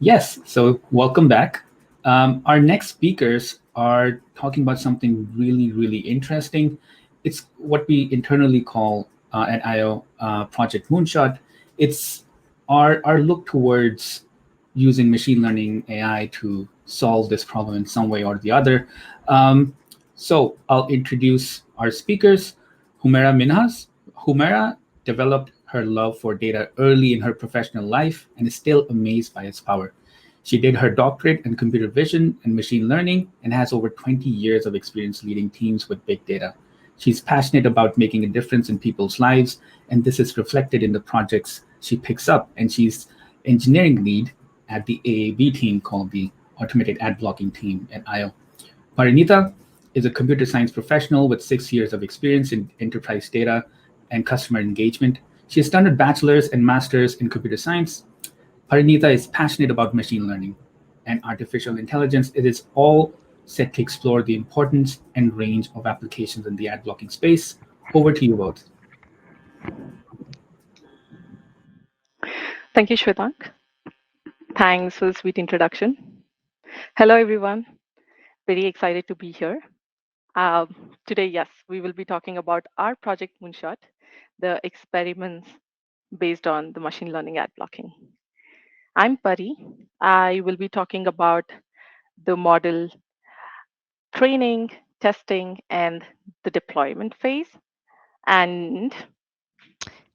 Yes, so welcome back. Our next speakers are talking about something really, really interesting. It's what we internally call at IO Project Moonshot. It's our look towards using machine learning AI to solve this problem in some way or the other. Um, so I'll introduce our speakers. Humaira Minhas. Humaira developed her love for data early in her professional life and is still amazed by its power. She did her doctorate in computer vision and machine learning and has over 20 years of experience leading teams with big data. She's passionate about making a difference in people's lives, and this is reflected in the projects she picks up. And she's engineering lead at the AAB team called the Automated Ad Blocking Team at IO. Parinita is a computer science professional with 6 years of experience in enterprise data and customer engagement. She has done a bachelor's and master's in computer science. Parinita is passionate about machine learning and artificial intelligence. It is all set to explore the importance and range of applications in the ad blocking space. Over to you both. Thank you, Shwetank. Thanks for the sweet introduction. Hello, everyone. Very excited to be here. Today, yes, we will be talking about our project Moonshot, the experiments based on the machine learning ad blocking. I'm Pari. I will be talking about the model training, testing, and the deployment phase. And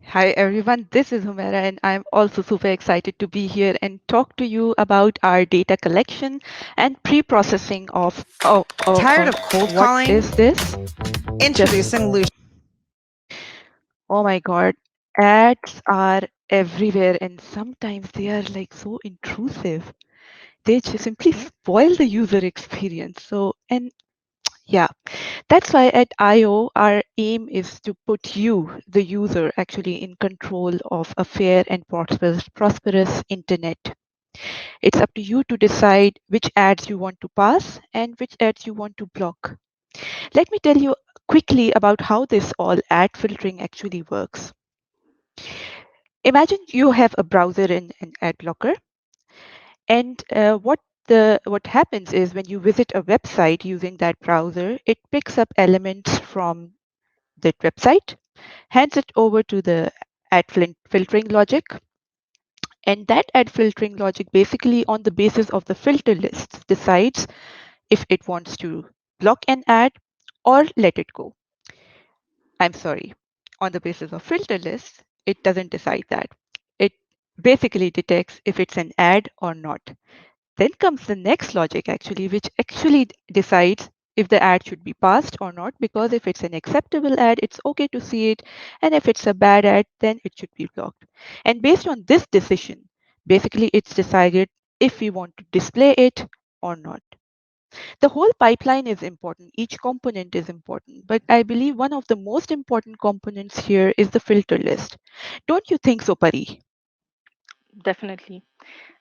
Hi everyone, this is Humera and I'm also super excited to be here and talk to you about our data collection and pre-processing of Tired of cold what calling? is this? Introducing Lucian. Oh my god, ads are everywhere and sometimes they are like so intrusive. They just simply spoil the user experience. And yeah, that's why at IO, our aim is to put you, the user, actually in control of a fair and prosperous internet. It's up to you to decide which ads you want to pass and which ads you want to block. Let me tell you quickly about how this all ad filtering actually works. Imagine you have a browser and an ad blocker, and what happens is when you visit a website using that browser, it picks up elements from that website, hands it over to the filtering logic, and that ad filtering logic basically on the basis of the filter lists decides if it wants to block an ad or let it go. I'm sorry, on the basis of filter lists, it doesn't decide that. It basically detects if it's an ad or not. Then comes the next logic actually, which actually decides if the ad should be passed or not, because if it's an acceptable ad, it's okay to see it. And if it's a bad ad, then it should be blocked. And based on this decision, basically it's decided if we want to display it or not. The whole pipeline is important. Each component is important. But I believe one of the most important components here is the filter list. Don't you think so, Pari? definitely.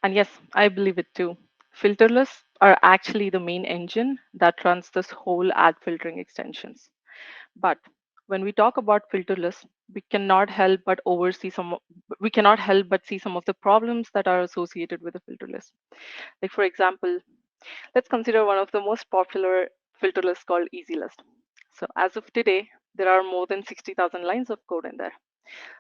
And yes, I believe it too. Filter lists are actually the main engine that runs this whole ad filtering extensions. But when we talk about filter lists, we cannot help but see some of the problems that are associated with a filter list. Like for example, let's consider one of the most popular filter lists called EasyList. So as of today, there are more than 60,000 lines of code in there.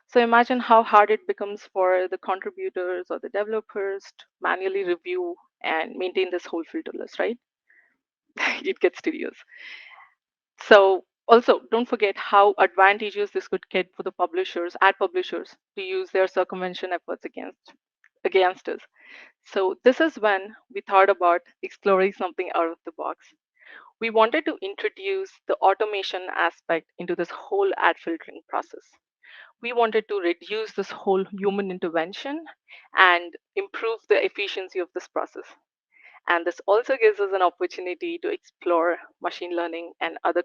So imagine how hard it becomes for the contributors or the developers to manually review and maintain this whole filter list, right? It gets tedious. So also don't forget how advantageous this could get for the publishers, ad publishers, to use their circumvention efforts against us. So this is when we thought about exploring something out of the box. We wanted to introduce the automation aspect into this whole ad filtering process. We wanted to reduce this whole human intervention and improve the efficiency of this process. And this also gives us an opportunity to explore machine learning and other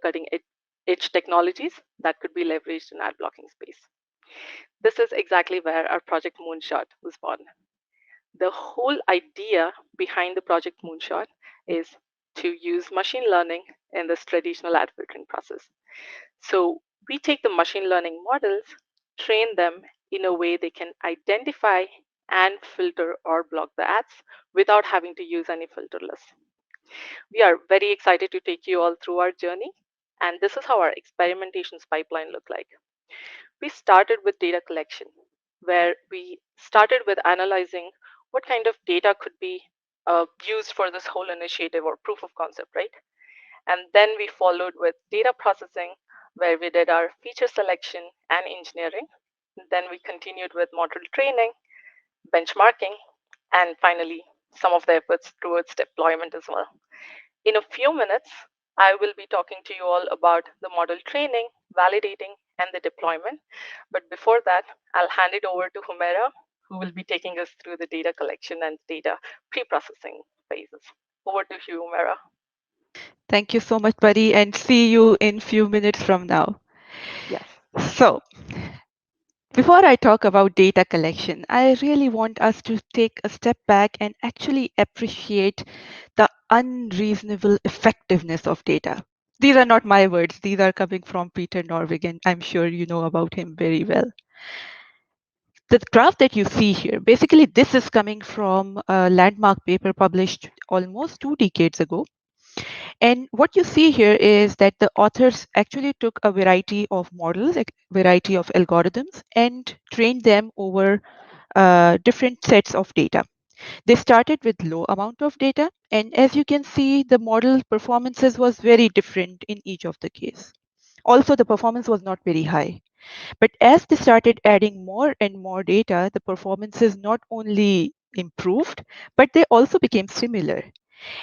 edge technologies that could be leveraged in ad blocking space. This is exactly where our project Moonshot was born. The whole idea behind the project Moonshot is to use machine learning in this traditional ad filtering process. So we take the machine learning models, train them in a way they can identify and filter or block the ads without having to use any filterless. We are very excited to take you all through our journey, and this is how our experimentations pipeline looked like. We started with data collection, where we started with analyzing what kind of data could be used for this whole initiative or proof of concept, right? And then we followed with data processing, where we did our feature selection and engineering. Then we continued with model training, benchmarking, and finally, some of the efforts towards deployment as well. In a few minutes, I will be talking to you all about the model training, validating, and the deployment. But before that, I'll hand it over to Humaira, who will be taking us through the data collection and data pre-processing phases. Over to you, Humaira. Thank you so much, buddy, and see you in few minutes from now. Yes. So, before I talk about data collection, I really want us to take a step back and actually appreciate the unreasonable effectiveness of data. These are not my words, these are coming from Peter Norvig, and I'm sure you know about him very well. The graph that you see here, basically this is coming from a landmark paper published almost 2 decades ago. And what you see here is that the authors actually took a variety of models, a variety of algorithms, and trained them over different sets of data. They started with low amount of data, and as you can see, the model performances was very different in each of the case. Also, the performance was not very high. But as they started adding more and more data, the performances not only improved, but they also became similar.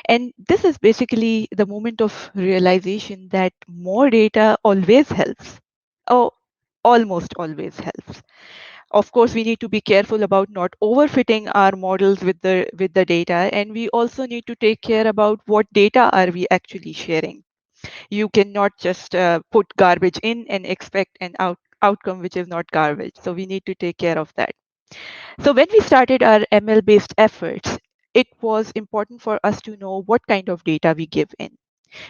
And this is basically the moment of realization that more data always helps. Oh, almost always helps. Of course, we need to be careful about not overfitting our models with the data, and we also need to take care about what data are we actually sharing. You cannot just put garbage in and expect an outcome which is not garbage. So we need to take care of that. So when we started our ML-based efforts, it was important for us to know what kind of data we give in.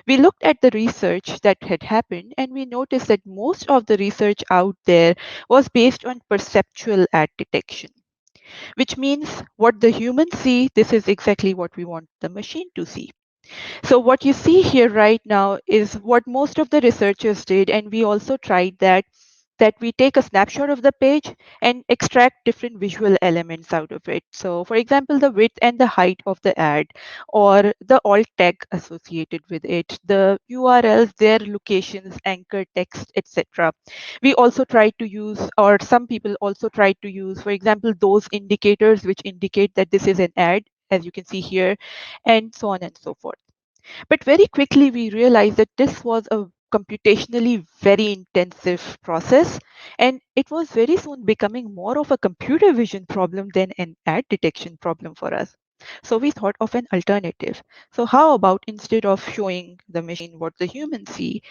We looked at the research that had happened, and we noticed that most of the research out there was based on perceptual ad detection, which means what the humans see, this is exactly what we want the machine to see. So what you see here right now is what most of the researchers did, and we also tried that we take a snapshot of the page and extract different visual elements out of it. So for example, the width and the height of the ad, or the alt tag associated with it, the URLs, their locations, anchor text, etc. We also tried to use, or some people also tried to use, for example, those indicators which indicate that this is an ad, as you can see here, and so on and so forth. But very quickly, we realized that this was a computationally very intensive process, and it was very soon becoming more of a computer vision problem than an ad detection problem for us. So we thought of an alternative. So how about instead of showing the machine what the humans see,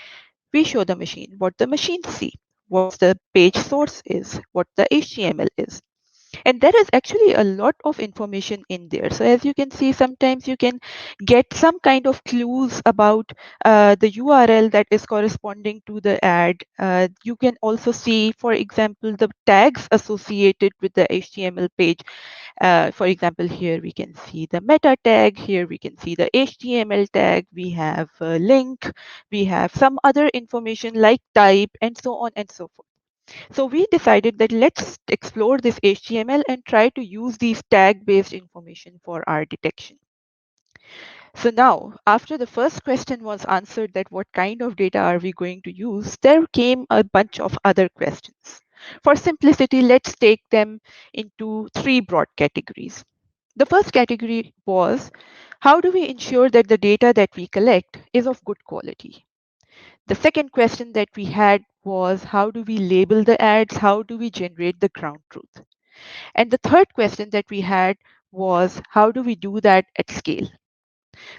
we show the machine what the machines see, what the page source is, what the HTML is. And there is actually a lot of information in there. So as you can see, sometimes you can get some kind of clues about the URL that is corresponding to the ad. You can also see, for example, the tags associated with the HTML page. For example, here we can see the meta tag, here we can see the HTML tag, we have a link, we have some other information like type, and so on and so forth. So we decided that let's explore this HTML and try to use these tag-based information for our detection. So now, after the first question was answered that what kind of data are we going to use, there came a bunch of other questions. For simplicity, let's take them into 3 broad categories. The first category was, how do we ensure that the data that we collect is of good quality? The second question that we had was, how do we label the ads? How do we generate the ground truth? And the third question that we had was, how do we do that at scale?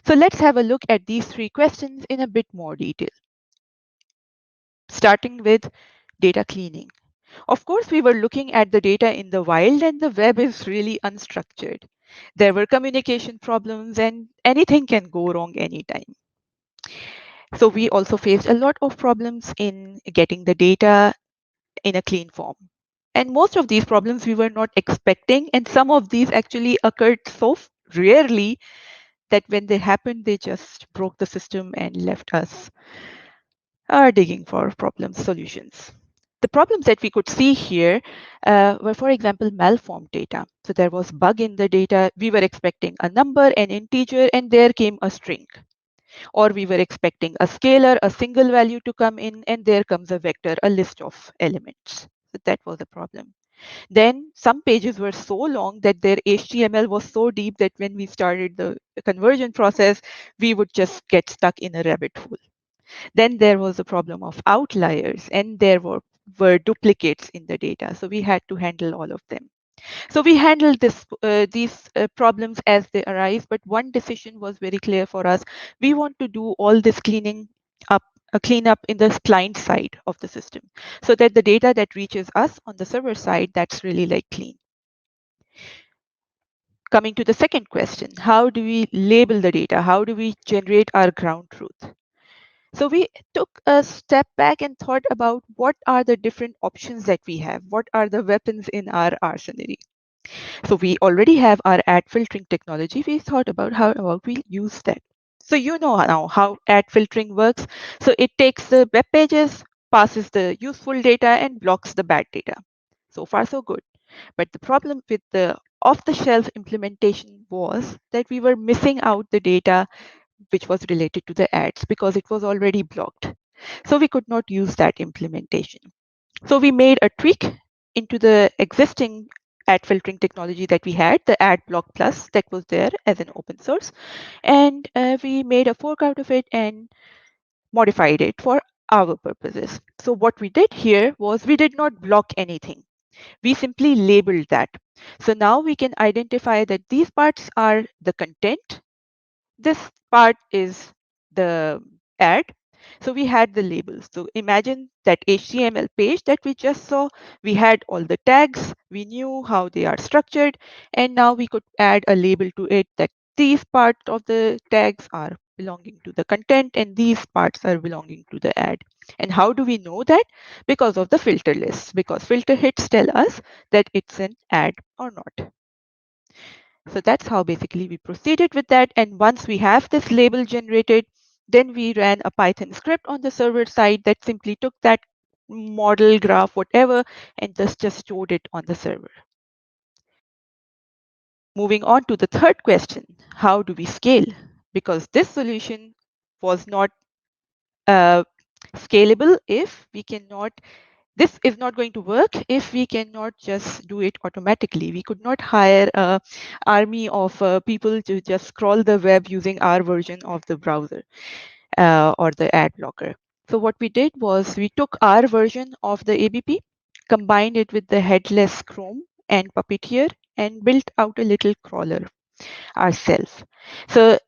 So let's have a look at these 3 questions in a bit more detail. Starting with data cleaning. Of course, we were looking at the data in the wild, and the web is really unstructured. There were communication problems, and anything can go wrong anytime. So we also faced a lot of problems in getting the data in a clean form. And most of these problems we were not expecting, and some of these actually occurred so rarely that when they happened, they just broke the system and left us digging for problem solutions. The problems that we could see here were, for example, malformed data. So there was bug in the data. We were expecting a number, an integer, and there came a string. Or we were expecting a scalar, a single value to come in, and there comes a vector, a list of elements. So that was a problem. Then some pages were so long that their HTML was so deep that when we started the conversion process, we would just get stuck in a rabbit hole. Then there was a problem of outliers, and there were duplicates in the data. So we had to handle all of them. So we handled these problems as they arise, but one decision was very clear for us. We want to do all this cleanup in the client side of the system, so that the data that reaches us on the server side, that's really like clean. Coming to the second question, how do we label the data? How do we generate our ground truth? So we took a step back and thought about what are the different options that we have? What are the weapons in our arsenal? So we already have our ad filtering technology. We thought about how about we use that. So you know now how ad filtering works. So it takes the web pages, passes the useful data, and blocks the bad data. So far, so good. But the problem with the off-the-shelf implementation was that we were missing out the data which was related to the ads because it was already blocked. So we could not use that implementation. So we made a tweak into the existing ad filtering technology that we had, the AdBlock Plus that was there as an open source. And we made a fork out of it and modified it for our purposes. So what we did here was we did not block anything. We simply labeled that. So now we can identify that these parts are the content. This part is the ad. So we had the labels. So imagine that HTML page that we just saw. We had all the tags. We knew how they are structured. And now we could add a label to it that these parts of the tags are belonging to the content and these parts are belonging to the ad. And how do we know that? Because of the filter list, because filter hits tell us that it's an ad or not. So that's how basically we proceeded with that. And once we have this label generated, then we ran a Python script on the server side that simply took that model, graph, whatever, and just stored it on the server. Moving on to the third question, how do we scale? Because this solution was not scalable if we cannot this is not going to work if we cannot just do it automatically. We could not hire an army of people to just scroll the web using our version of the browser or the ad blocker. So what we did was we took our version of the ABP, combined it with the headless Chrome and Puppeteer, and built out a little crawler ourselves. So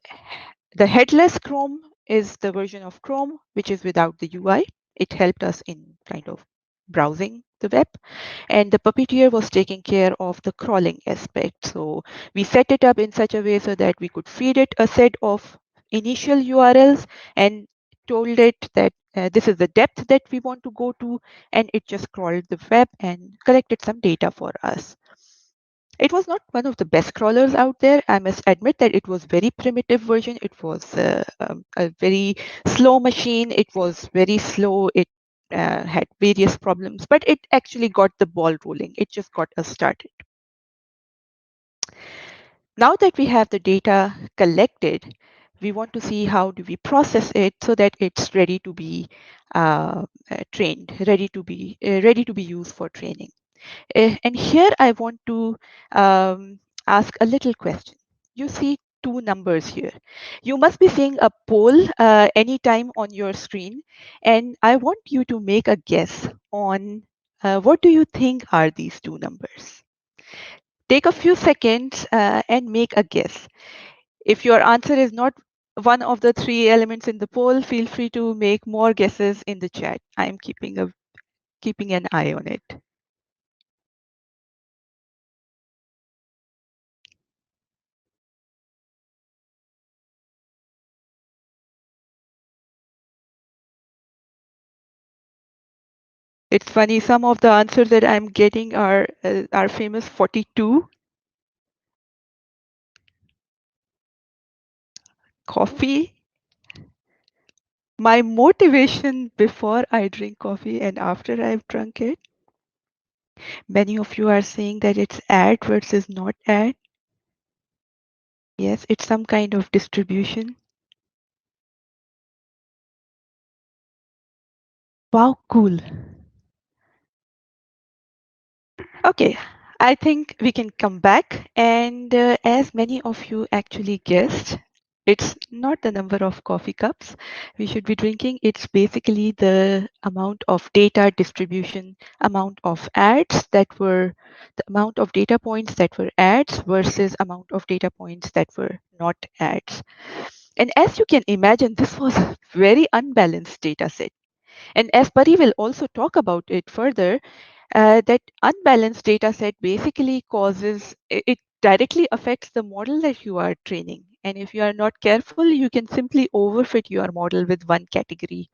the headless Chrome is the version of Chrome which is without the UI. It helped us in kind of browsing the web, and the Puppeteer was taking care of the crawling aspect. So we set it up in such a way so that we could feed it a set of initial URLs and told it that this is the depth that we want to go to, and it just crawled the web and collected some data for us. It was not one of the best crawlers out there. I must admit that it was very primitive version. It was a very slow machine. It was very slow. It had various problems, but it actually got the ball rolling. It just got us started. Now that we have the data collected, we want to see how do we process it so that it's ready to be trained, ready to be used for training. And here I want to ask a little question. You see two numbers here. You must be seeing a poll anytime on your screen, and I want you to make a guess on what do you think are these two numbers. Take a few seconds and make a guess. If your answer is not one of the three elements in the poll, feel free to make more guesses in the chat. I am keeping an eye on it. It's funny, some of the answers that I'm getting are famous 42. Coffee. My motivation before I drink coffee and after I've drunk it. Many of you are saying that it's ad versus not ad. Yes, it's some kind of distribution. Wow, cool. Okay, I think we can come back. And as many of you actually guessed, it's not the number of coffee cups we should be drinking. It's basically the amount of data distribution, amount of ads that were, the amount of data points that were ads versus amount of data points that were not ads. And as you can imagine, this was a very unbalanced data set. And as Pari will also talk about it further, that unbalanced data set basically causes, it directly affects the model that you are training. And if you are not careful, you can simply overfit your model with one category,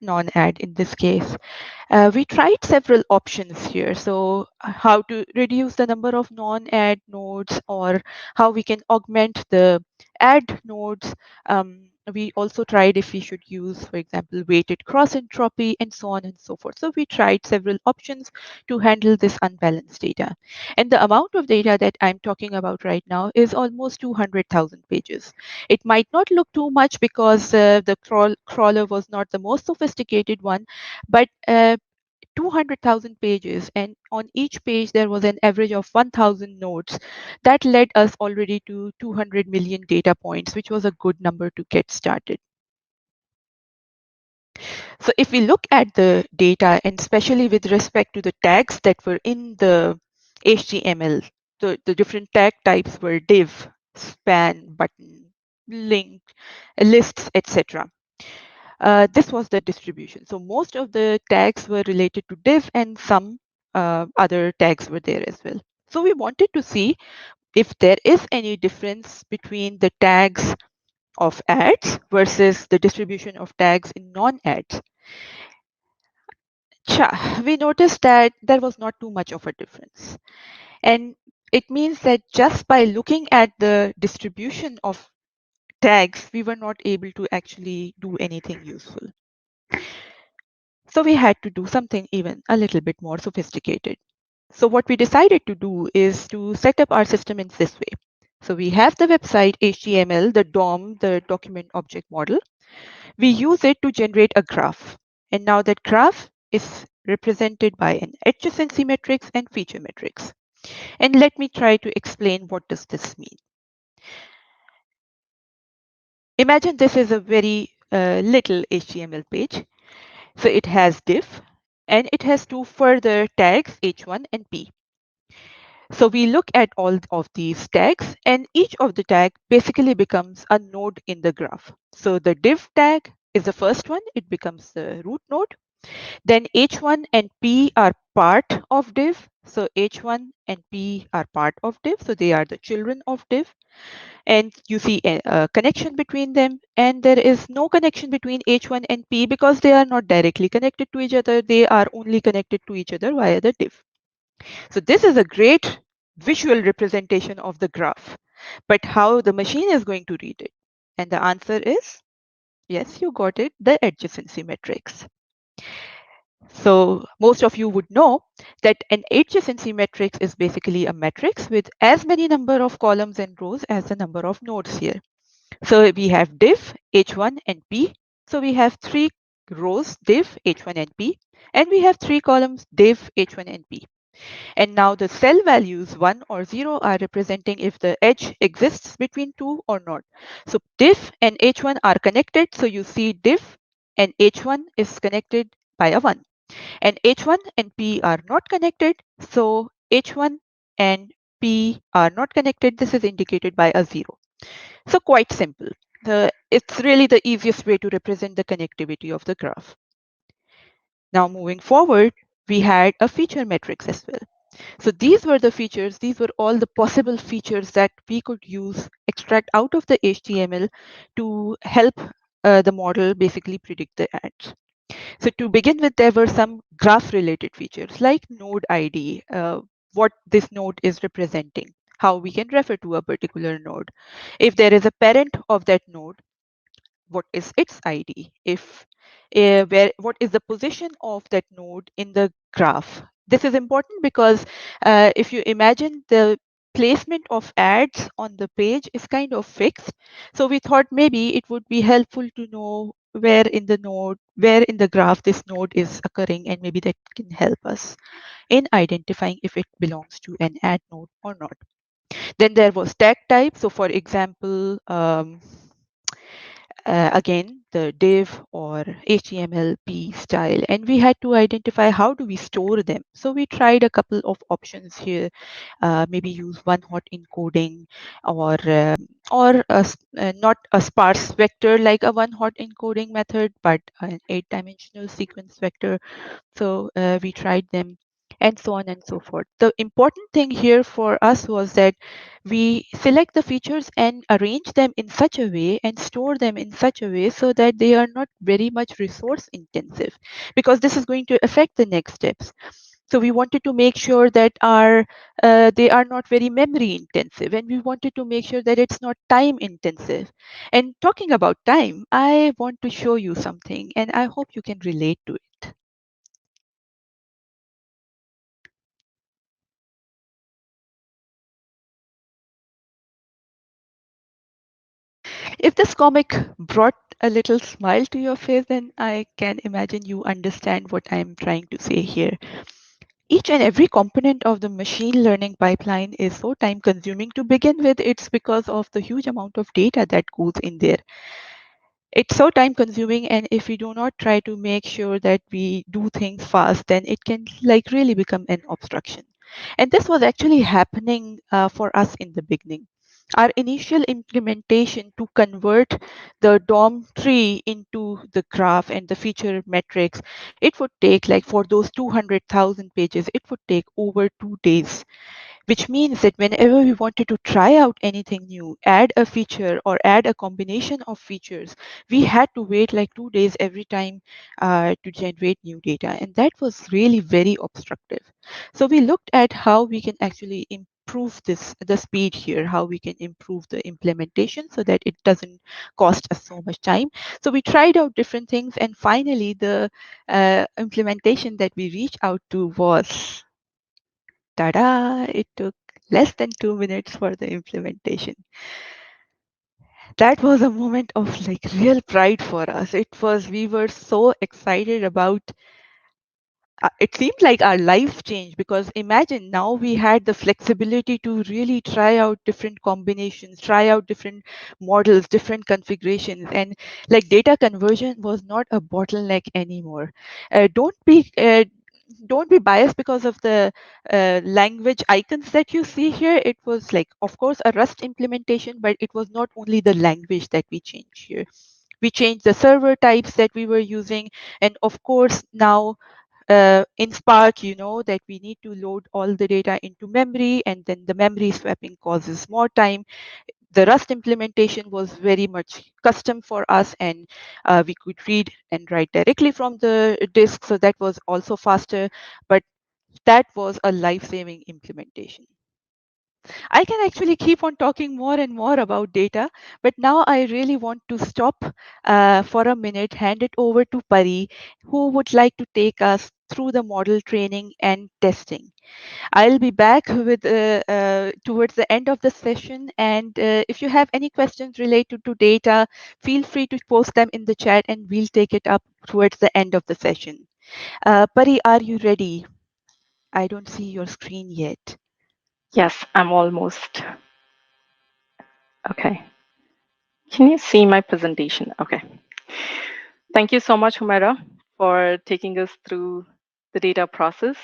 non-ad in this case. We tried several options here. So how to reduce the number of non-ad nodes, or how we can augment the ad nodes. We also tried if we should use, for example, weighted cross entropy and so on and so forth. So we tried several options to handle this unbalanced data. And the amount of data that I'm talking about right now is almost 200,000 pages. It might not look too much because the crawler was not the most sophisticated one, but 200,000 pages, and on each page there was an average of 1,000 nodes. That led us already to 200 million data points, which was a good number to get started. So if we look at the data, and especially with respect to the tags that were in the HTML, the different tag types were div, span, button, link, lists, etc. This was the distribution. So most of the tags were related to div, and some other tags were there as well. So we wanted to see if there is any difference between the tags of ads versus the distribution of tags in non-ads. We noticed that there was not too much of a difference. And it means that just by looking at the distribution of tags, we were not able to actually do anything useful. So we had to do something even a little bit more sophisticated. So what we decided to do is to set up our system in this way. So we have the website HTML, the DOM, the document object model. We use it to generate a graph. And now that graph is represented by an adjacency matrix and feature matrix. And let me try to explain what does this mean. Imagine this is a very little HTML page. So it has div, and it has two further tags, h1 and p. So we look at all of these tags, and each of the tag basically becomes a node in the graph. So the div tag is the first one, it becomes the root node. Then h1 and p are part of div. So h1 and p are part of div, so they are the children of div. And you see a connection between them, and there is no connection between h1 and p because they are not directly connected to each other. They are only connected to each other via the div. So this is a great visual representation of the graph, but how the machine is going to read it? And the answer is, yes, you got it, the adjacency matrix. So most of you would know that an adjacency matrix is basically a matrix with as many number of columns and rows as the number of nodes here. So we have div, h1 and p. So we have three rows, div, h1 and p, and we have three columns, div, h1 and p. And now the cell values 1 or 0 are representing if the edge exists between two or not. So div and h1 are connected. So you see div and h1 is connected by a 1. And h1 and p are not connected. So h1 and p are not connected. This is indicated by a 0. So quite simple. It's really the easiest way to represent the connectivity of the graph. Now moving forward, we had a feature matrix as well. So these were the features, these were all the possible features that we could use, extract out of the HTML to help the model basically predict the ads. So to begin with, there were some graph-related features like node ID, what this node is representing, how we can refer to a particular node. If there is a parent of that node, what is its ID? If what is the position of that node in the graph? This is important because if you imagine the placement of ads on the page is kind of fixed. So we thought maybe it would be helpful to know where in the node, where in the graph this node is occurring, and maybe that can help us in identifying if it belongs to an ad node or not. Then there was tag type. So for example, again, the div or HTML style, and we had to identify how do we store them. So we tried a couple of options here, maybe use one hot encoding or not a sparse vector like a one hot encoding method, but an 8-dimensional sequence vector. So we tried them and so on and so forth. The important thing here for us was that we select the features and arrange them in such a way and store them in such a way so that they are not very much resource intensive, because this is going to affect the next steps. So we wanted to make sure that they are not very memory intensive, and we wanted to make sure that it's not time intensive. And talking about time, I want to show you something, and I hope you can relate to it. If this comic brought a little smile to your face, then I can imagine you understand what I'm trying to say here. Each and every component of the machine learning pipeline is so time consuming to begin with. It's because of the huge amount of data that goes in there. It's so time consuming, and if we do not try to make sure that we do things fast, then it can like really become an obstruction. And this was actually happening for us in the beginning. Our initial implementation to convert the DOM tree into the graph and the feature metrics, it would take, like, for those 200,000 pages, it would take over 2 days, which means that whenever we wanted to try out anything new, add a feature or add a combination of features, we had to wait like 2 days every time to generate new data. And that was really very obstructive. So we looked at how we can actually improve the speed here, how we can improve the implementation so that it doesn't cost us so much time. So we tried out different things, and finally the implementation that we reached out to was, ta-da! It took less than 2 minutes for the implementation. That was a moment of like real pride for us. We were so excited about, it seemed like our lives changed, because imagine now we had the flexibility to really try out different combinations, try out different models, different configurations, and like data conversion was not a bottleneck anymore. Don't be biased because of the language icons that you see here. It was like, of course, a Rust implementation, but it was not only the language that we changed here. We changed the server types that we were using, and of course now in Spark, you know that we need to load all the data into memory, and then the memory swapping causes more time. The Rust implementation was very much custom for us, and we could read and write directly from the disk, so that was also faster. But that was a life-saving implementation. I can actually keep on talking more and more about data, but now I really want to stop for a minute, hand it over to Pari, who would like to take us through the model training and testing. I'll be back with towards the end of the session, and if you have any questions related to data, feel free to post them in the chat, and we'll take it up towards the end of the session. Pari, are you ready? I don't see your screen yet. Yes, I'm almost. Okay. Can you see my presentation? Okay. Thank you so much, Humaira, for taking us through the data process.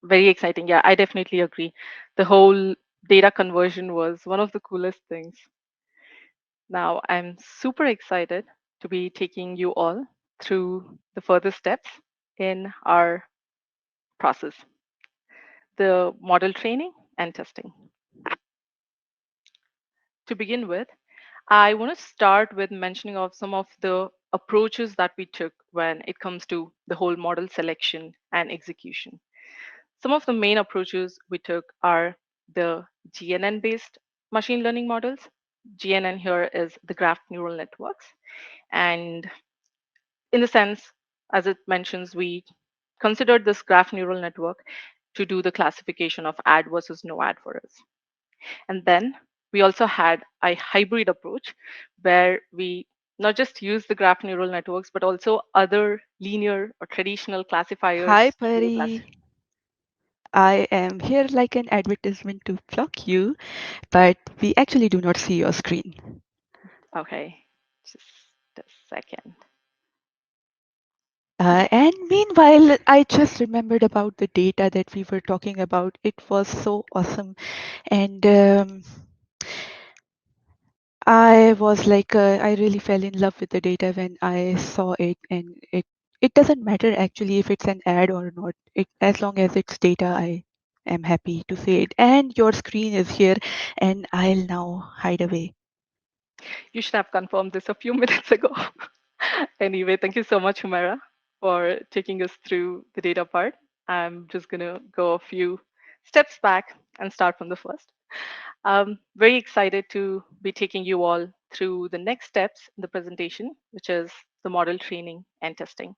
Very exciting. Yeah, I definitely agree. The whole data conversion was one of the coolest things. Now, I'm super excited to be taking you all through the further steps in our process, the model training and testing. To begin with, I want to start with mentioning of some of the approaches that we took when it comes to the whole model selection and execution. Some of the main approaches we took are the GNN based machine learning models. GNN here is the graph neural networks. And in the sense, as it mentions, we considered this graph neural network to do the classification of ad versus no ad for us. And then we also had a hybrid approach where we not just use the graph neural networks, but also other linear or traditional classifiers. Hi, Pari. I am here like an advertisement to block you, but we actually do not see your screen. Okay, just a second. And meanwhile, I just remembered about the data that we were talking about. It was so awesome. And I was like, I really fell in love with the data when I saw it. And it doesn't matter actually if it's an ad or not. As long as it's data, I am happy to see it. And your screen is here, and I'll now hide away. You should have confirmed this a few minutes ago. Anyway, thank you so much, Humera, for taking us through the data part. I'm just going to go a few steps back and start from the first. Very excited to be taking you all through the next steps in the presentation, which is the model training and testing.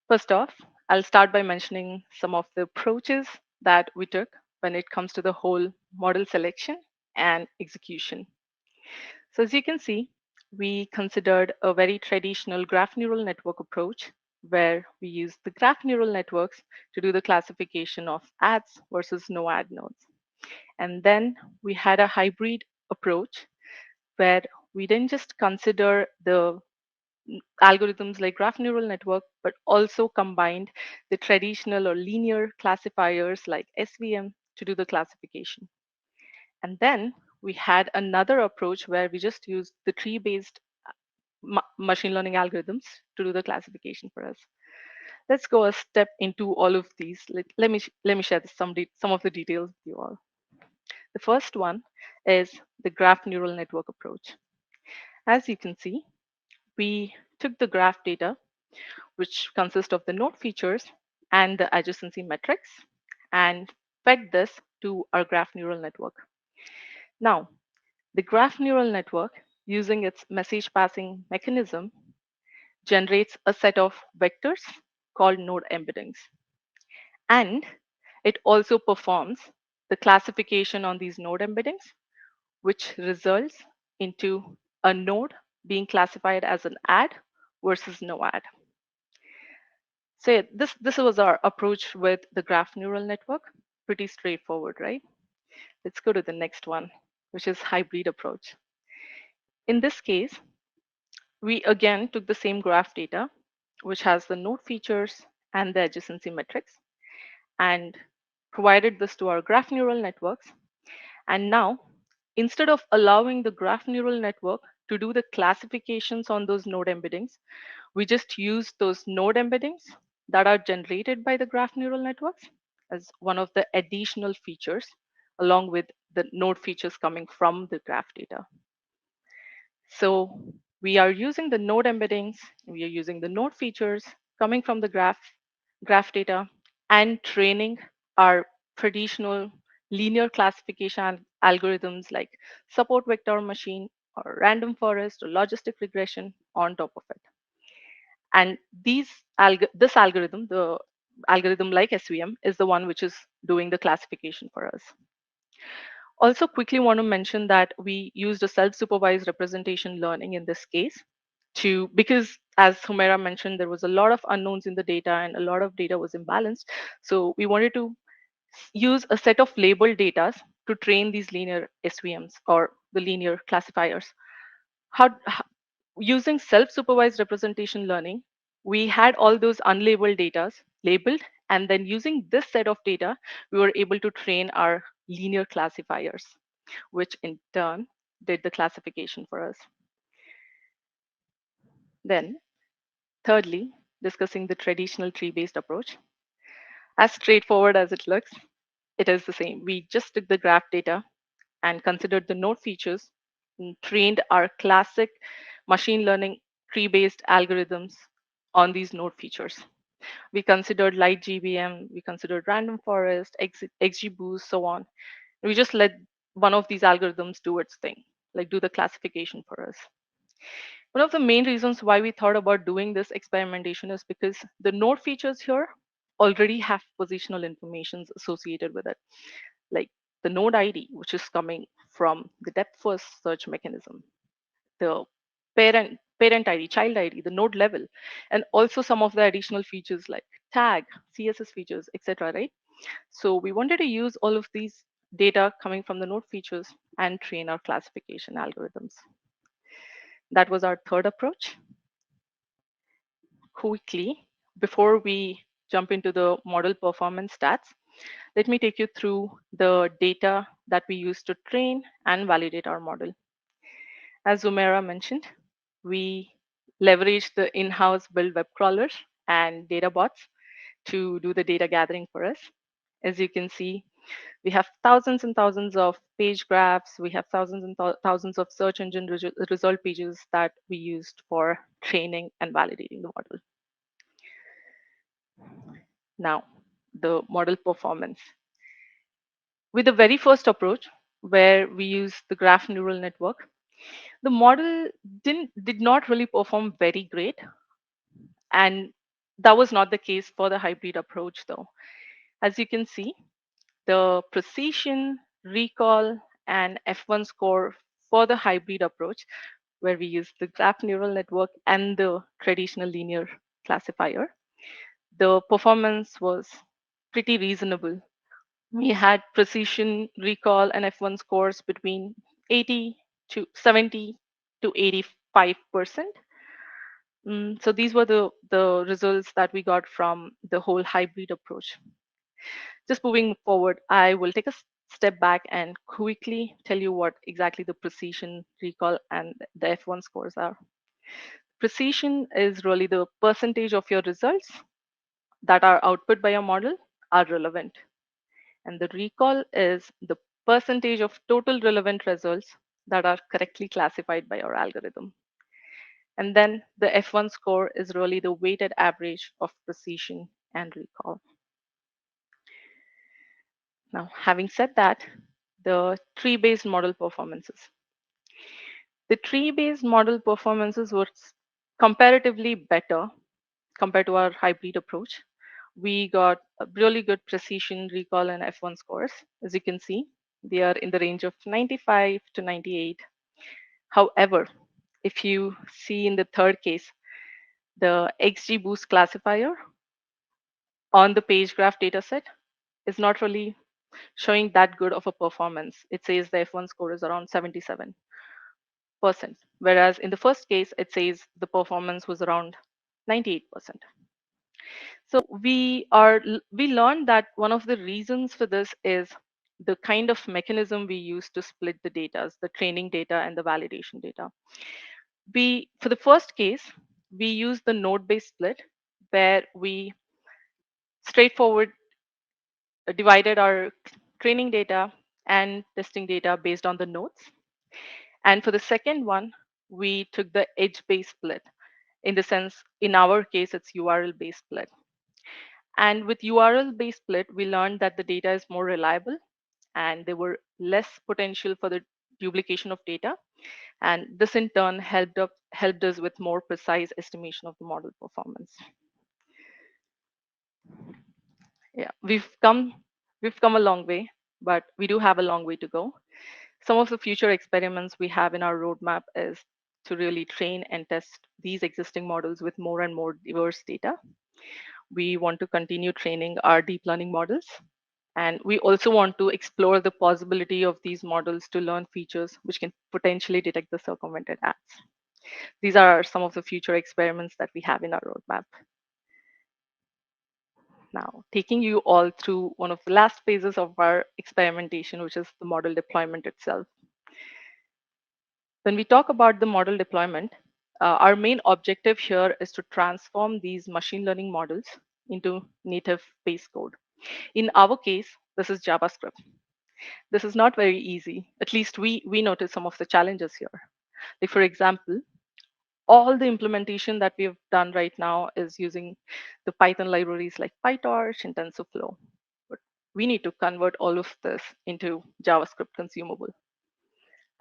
First off, I'll start by mentioning some of the approaches that we took when it comes to the whole model selection and execution. So as you can see, we considered a very traditional graph neural network approach where we use the graph neural networks to do the classification of ads versus no ad nodes. And then we had a hybrid approach where we didn't just consider the algorithms like graph neural network, but also combined the traditional or linear classifiers like SVM to do the classification. And then we had another approach where we just used the tree-based machine learning algorithms to do the classification for us. Let's go a step into all of these. Let me share some of the details with you all. The first one is the graph neural network approach. As you can see, we took the graph data, which consists of the node features and the adjacency metrics, and fed this to our graph neural network. Now, the graph neural network, using its message passing mechanism, generates a set of vectors called node embeddings. And it also performs the classification on these node embeddings, which results into a node being classified as an ad versus no ad. So yeah, this was our approach with the graph neural network. Pretty straightforward, right? Let's go to the next one, which is hybrid approach. In this case, we again took the same graph data, which has the node features and the adjacency metrics, and provided this to our graph neural networks. And now, instead of allowing the graph neural network to do the classifications on those node embeddings, we just use those node embeddings that are generated by the graph neural networks as one of the additional features, along with the node features coming from the graph data. So we are using the node embeddings, we are using the node features coming from the graph data, and training our traditional linear classification algorithms like support vector machine or random forest or logistic regression on top of it. And this algorithm, the algorithm like SVM, is the one which is doing the classification for us. Also quickly want to mention that we used a self-supervised representation learning in this case because as Humera mentioned, there was a lot of unknowns in the data and a lot of data was imbalanced. So we wanted to use a set of labeled data to train these linear SVMs or the linear classifiers. Using self-supervised representation learning, we had all those unlabeled data labeled, and then using this set of data, we were able to train our linear classifiers, which in turn did the classification for us. Then, thirdly, discussing the traditional tree-based approach. As straightforward as it looks, it is the same. We just took the graph data and considered the node features and trained our classic machine learning tree-based algorithms on these node features. We considered light GBM, we considered random forest, XGBoost, so on. We just let one of these algorithms do its thing, like do the classification for us. One of the main reasons why we thought about doing this experimentation is because the node features here already have positional information associated with it, like the node ID, which is coming from the depth first search mechanism, the parent ID, child ID, the node level, and also some of the additional features like tag, CSS features, etc. Right? So we wanted to use all of these data coming from the node features and train our classification algorithms. That was our third approach. Quickly, before we jump into the model performance stats, let me take you through the data that we use to train and validate our model. As Zumaira mentioned, we leverage the in-house built web crawlers and data bots to do the data gathering for us. As you can see, we have thousands and thousands of page graphs. We have thousands and thousands of search engine result pages that we used for training and validating the model. Now, the model performance. With the very first approach, where we use the graph neural network, the model did not really perform very great. And that was not the case for the hybrid approach, though. As you can see, the precision, recall, and F1 score for the hybrid approach, where we use the graph neural network and the traditional linear classifier, the performance was pretty reasonable. We had precision, recall, and F1 scores between 80 to 70 to 85%. So these were the results that we got from the whole hybrid approach. Just moving forward, I will take a step back and quickly tell you what exactly the precision, recall, and the F1 scores are. Precision is really the percentage of your results that are output by your model are relevant. And the recall is the percentage of total relevant results that are correctly classified by your algorithm. And then the F1 score is really the weighted average of precision and recall. Now, having said that, the tree-based model performances. The tree-based model performances were comparatively better compared to our hybrid approach. We got a really good precision, recall, and F1 scores. As you can see, they are in the range of 95 to 98. However, if you see in the third case, the XGBoost classifier on the page graph dataset is not really showing that good of a performance. It says the F1 score is around 77%, whereas in the first case, it says the performance was around 98%. So we learned that one of the reasons for this is the kind of mechanism we use to split the data, the training data and the validation data. For the first case, we use the node-based split, where we straightforward divided our training data and testing data based on the nodes. And for the second one, we took the edge-based split. In the sense, in our case, it's URL-based split. And with URL-based split, we learned that the data is more reliable and there were less potential for the duplication of data. And this in turn helped us with more precise estimation of the model performance. Yeah, we've come a long way, but we do have a long way to go. Some of the future experiments we have in our roadmap is to really train and test these existing models with more and more diverse data. We want to continue training our deep learning models. And we also want to explore the possibility of these models to learn features which can potentially detect the circumvented ads. These are some of the future experiments that we have in our roadmap. Now, taking you all through one of the last phases of our experimentation, which is the model deployment itself. When we talk about the model deployment, our main objective here is to transform these machine learning models into native base code. In our case, this is JavaScript. This is not very easy. At least we notice some of the challenges here. Like for example, all the implementation that we've done right now is using the Python libraries like PyTorch and TensorFlow. But we need to convert all of this into JavaScript consumable.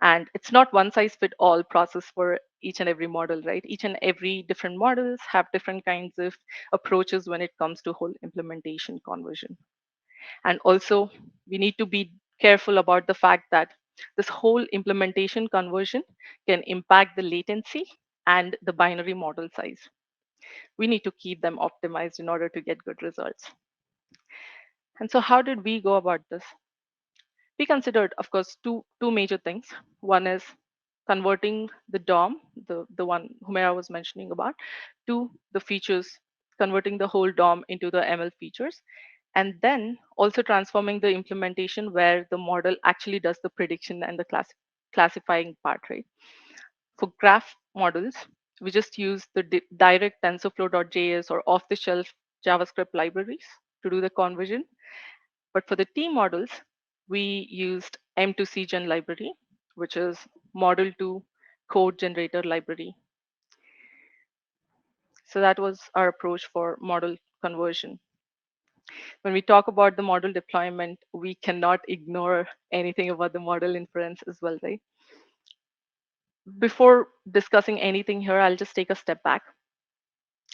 And it's not one size fit all process for each and every model, right? Each and every different models have different kinds of approaches when it comes to whole implementation conversion. And also, we need to be careful about the fact that this whole implementation conversion can impact the latency and the binary model size. We need to keep them optimized in order to get good results. And so how did we go about this? We considered, of course, two major things. One is converting the DOM, the one Humaira was mentioning about, to the features, converting the whole DOM into the ML features, and then also transforming the implementation where the model actually does the prediction and the classifying part, right? For graph models, we just use the direct TensorFlow.js or off-the-shelf JavaScript libraries to do the conversion. But for the T models, we used M2CGen library, which is model to code generator library. So that was our approach for model conversion. When we talk about the model deployment, we cannot ignore anything about the model inference as well, right? Before discussing anything here, I'll just take a step back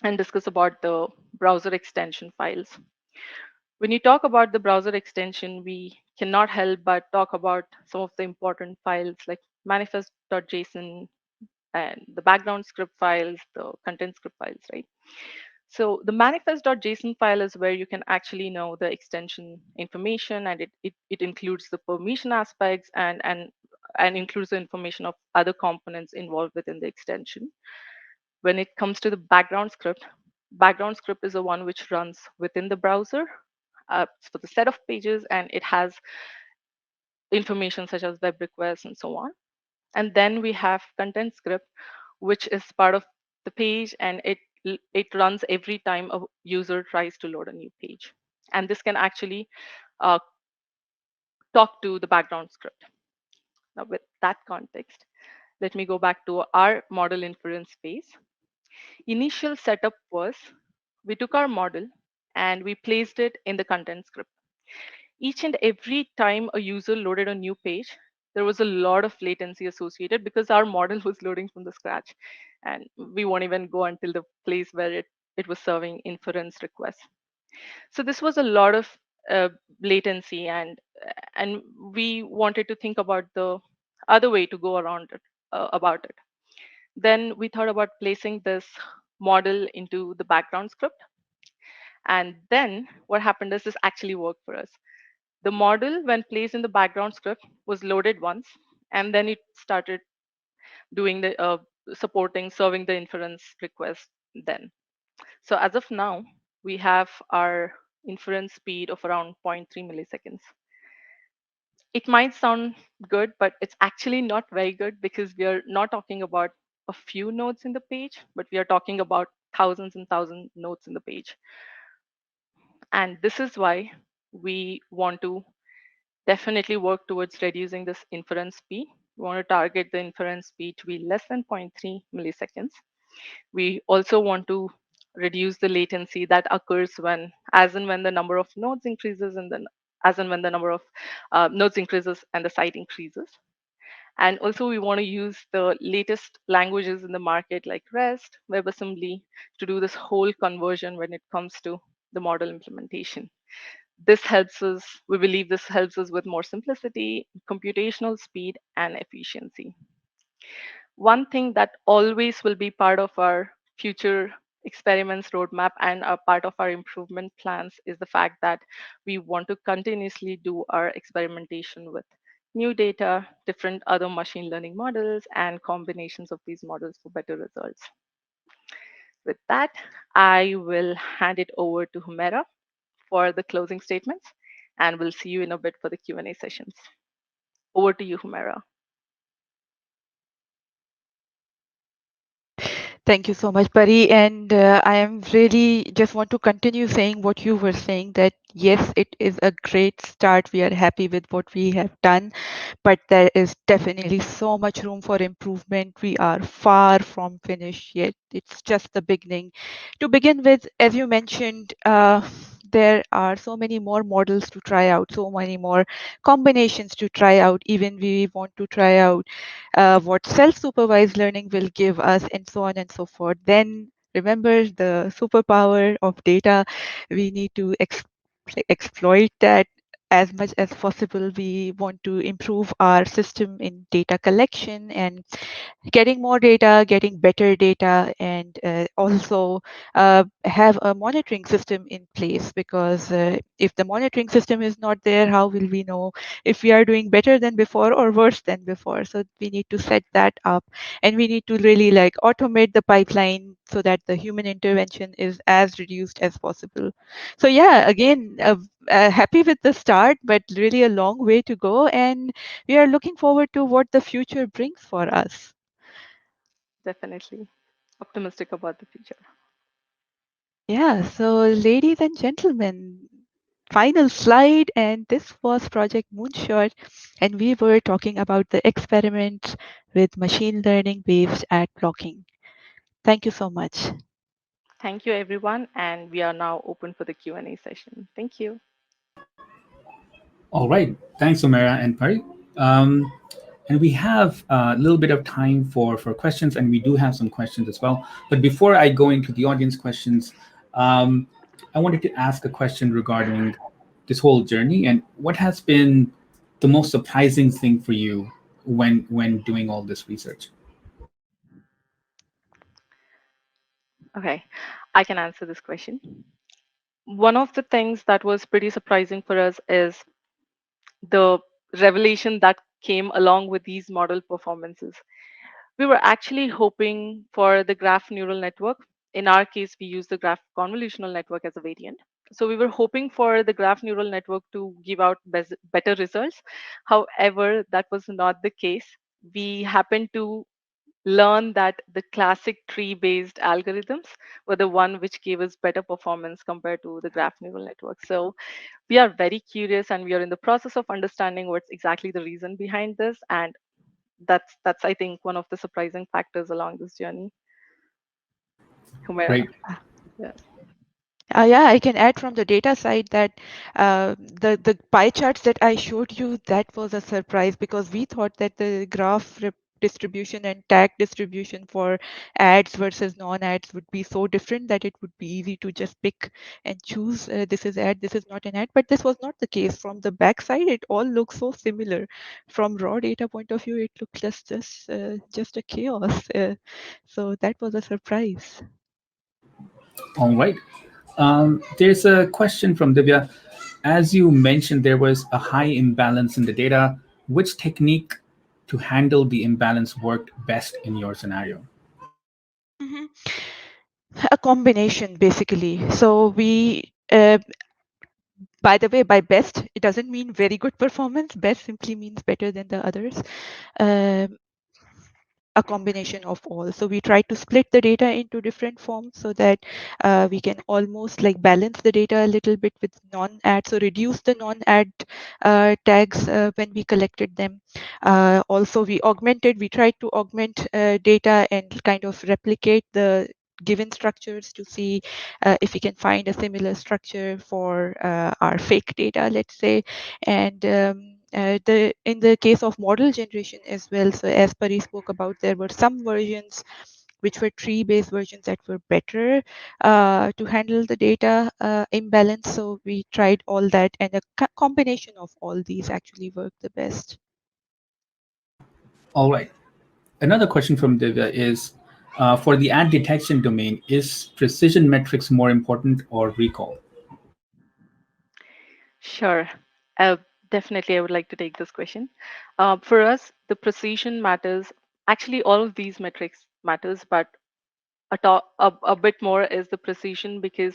and discuss about the browser extension files. When you talk about the browser extension, we cannot help but talk about some of the important files like manifest.json and the background script files, the content script files, right? So the manifest.json file is where you can actually know the extension information, and it includes the permission aspects and includes the information of other components involved within the extension. When it comes to the background script is the one which runs within the browser for the set of pages, and it has information such as web requests and so on. And then we have content script, which is part of the page, and it runs every time a user tries to load a new page. And this can actually talk to the background script. Now, with that context, let me go back to our model inference phase. Initial setup was we took our model and we placed it in the content script. Each and every time a user loaded a new page, there was a lot of latency associated because our model was loading from the scratch, and we won't even go until the place where it was serving inference requests. So this was a lot of latency, and we wanted to think about the other way to go around it, about it. Then we thought about placing this model into the background script. And then what happened is this actually worked for us. The model, when placed in the background script, was loaded once, and then it started doing the supporting, serving the inference request then. So as of now, we have our inference speed of around 0.3 milliseconds. It might sound good, but it's actually not very good because we are not talking about a few nodes in the page, but we are talking about thousands and thousands nodes in the page. And this is why we want to definitely work towards reducing this inference speed. We want to target the inference speed to be less than 0.3 milliseconds. We also want to reduce the latency that occurs when, as and when the number of nodes increases, and then as and when the number of nodes increases and the site increases. And also we want to use the latest languages in the market like REST, WebAssembly to do this whole conversion when it comes to the model implementation. This helps us, we believe this helps us with more simplicity, computational speed, and efficiency. One thing that always will be part of our future experiments roadmap and a part of our improvement plans is the fact that we want to continuously do our experimentation with new data, different other machine learning models, and combinations of these models for better results. With that, I will hand it over to Humaira for the closing statements, and we'll see you in a bit for the Q&A sessions. Over to you, Humaira. Thank you so much, Pari. And I am really just want to continue saying what you were saying, that yes, it is a great start. We are happy with what we have done, but there is definitely so much room for improvement. We are far from finished yet. It's just the beginning. To begin with, as you mentioned, there are so many more models to try out, so many more combinations to try out. Even we want to try out what self-supervised learning will give us, and so on and so forth. Then remember the superpower of data. We need to exploit that as much as possible. We want to improve our system in data collection and getting more data, getting better data, and also have a monitoring system in place, because if the monitoring system is not there, how will we know if we are doing better than before or worse than before? So we need to set that up, and we need to really like automate the pipeline so that the human intervention is as reduced as possible. So yeah, again, happy with the start, but really a long way to go, and we are looking forward to what the future brings for us. Definitely optimistic about the future. Yeah, so ladies and gentlemen, final slide, and this was Project Moonshot, and we were talking about the experiment with machine learning based ad blocking. Thank you so much. Thank you, everyone, and we are now open for the Q&A session. Thank you. All right. Thanks, Omera and Pari. And we have a little bit of time for questions, and we do have some questions as well. But before I go into the audience questions, um, I wanted to ask a question regarding this whole journey and what has been the most surprising thing for you when doing all this research. Okay, I can answer this question. One of the things that was pretty surprising for us is the revelation that came along with these model performances. We were actually hoping for the graph neural network. In our case, we use the graph convolutional network as a variant. So we were hoping for the graph neural network to give out better results. However, that was not the case. We happened to learn that the classic tree-based algorithms were the one which gave us better performance compared to the graph neural network. So we are very curious and we are in the process of understanding what's exactly the reason behind this. And that's I think one of the surprising factors along this journey. Humera. Great. Yeah. Yeah, I can add from the data side that the pie charts that I showed you, that was a surprise, because we thought that the graph distribution and tag distribution for ads versus non-ads would be so different that it would be easy to just pick and choose, this is ad, this is not an ad. But this was not the case. From the backside, it all looks so similar. From raw data point of view, it looked just a chaos. So that was a surprise. All right. There's a question from Divya. As you mentioned, there was a high imbalance in the data. Which technique to handle the imbalance worked best in your scenario? Mhm. A combination, basically. So we, by the way, by best, it doesn't mean very good performance. Best simply means better than the others. Um, a combination of all. So we try to split the data into different forms so that we can almost like balance the data a little bit with non-ad, so reduce the non-ad tags when we collected them. Also, we tried to augment data and kind of replicate the given structures to see if we can find a similar structure for our fake data, let's say. And in the case of model generation as well, so as Pari spoke about, there were some versions which were tree-based versions that were better to handle the data imbalance. So we tried all that, and a combination of all these actually worked the best. All right. Another question from Divya is for the ad detection domain, is precision metrics more important or recall? Sure. Uh, Definitely, I would like to take this question. For us, the precision matters. Actually, all of these metrics matters, but a bit more is the precision because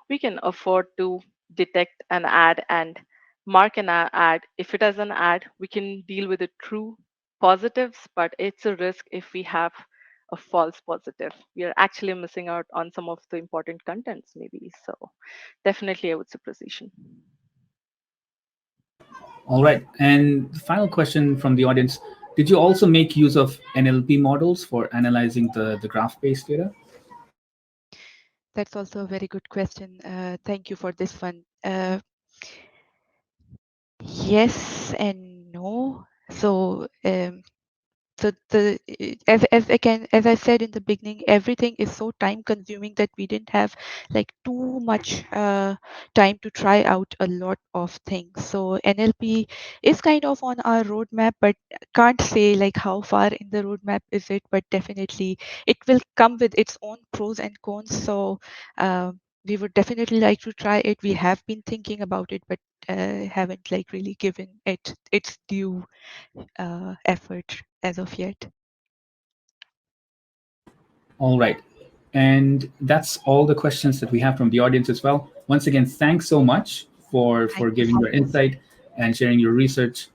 we can afford to detect an ad and mark an ad. If it has an ad, we can deal with the true positives, but it's a risk if we have a false positive. We are actually missing out on some of the important contents, maybe. So definitely, I would say precision. All right. And the final question from the audience: did you also make use of NLP models for analyzing the graph-based data? That's also a very good question. Thank you for this one. Yes and no. So as I said in the beginning, everything is so time consuming that we didn't have like too much time to try out a lot of things. So NLP is kind of on our roadmap, but can't say like how far in the roadmap is it, but definitely it will come with its own pros and cons. So we would definitely like to try it. We have been thinking about it, but haven't like really given it its due effort as of yet. All right. And that's all the questions that we have from the audience as well. Once again, thanks so much for Thank you giving so your much. insight and sharing your research.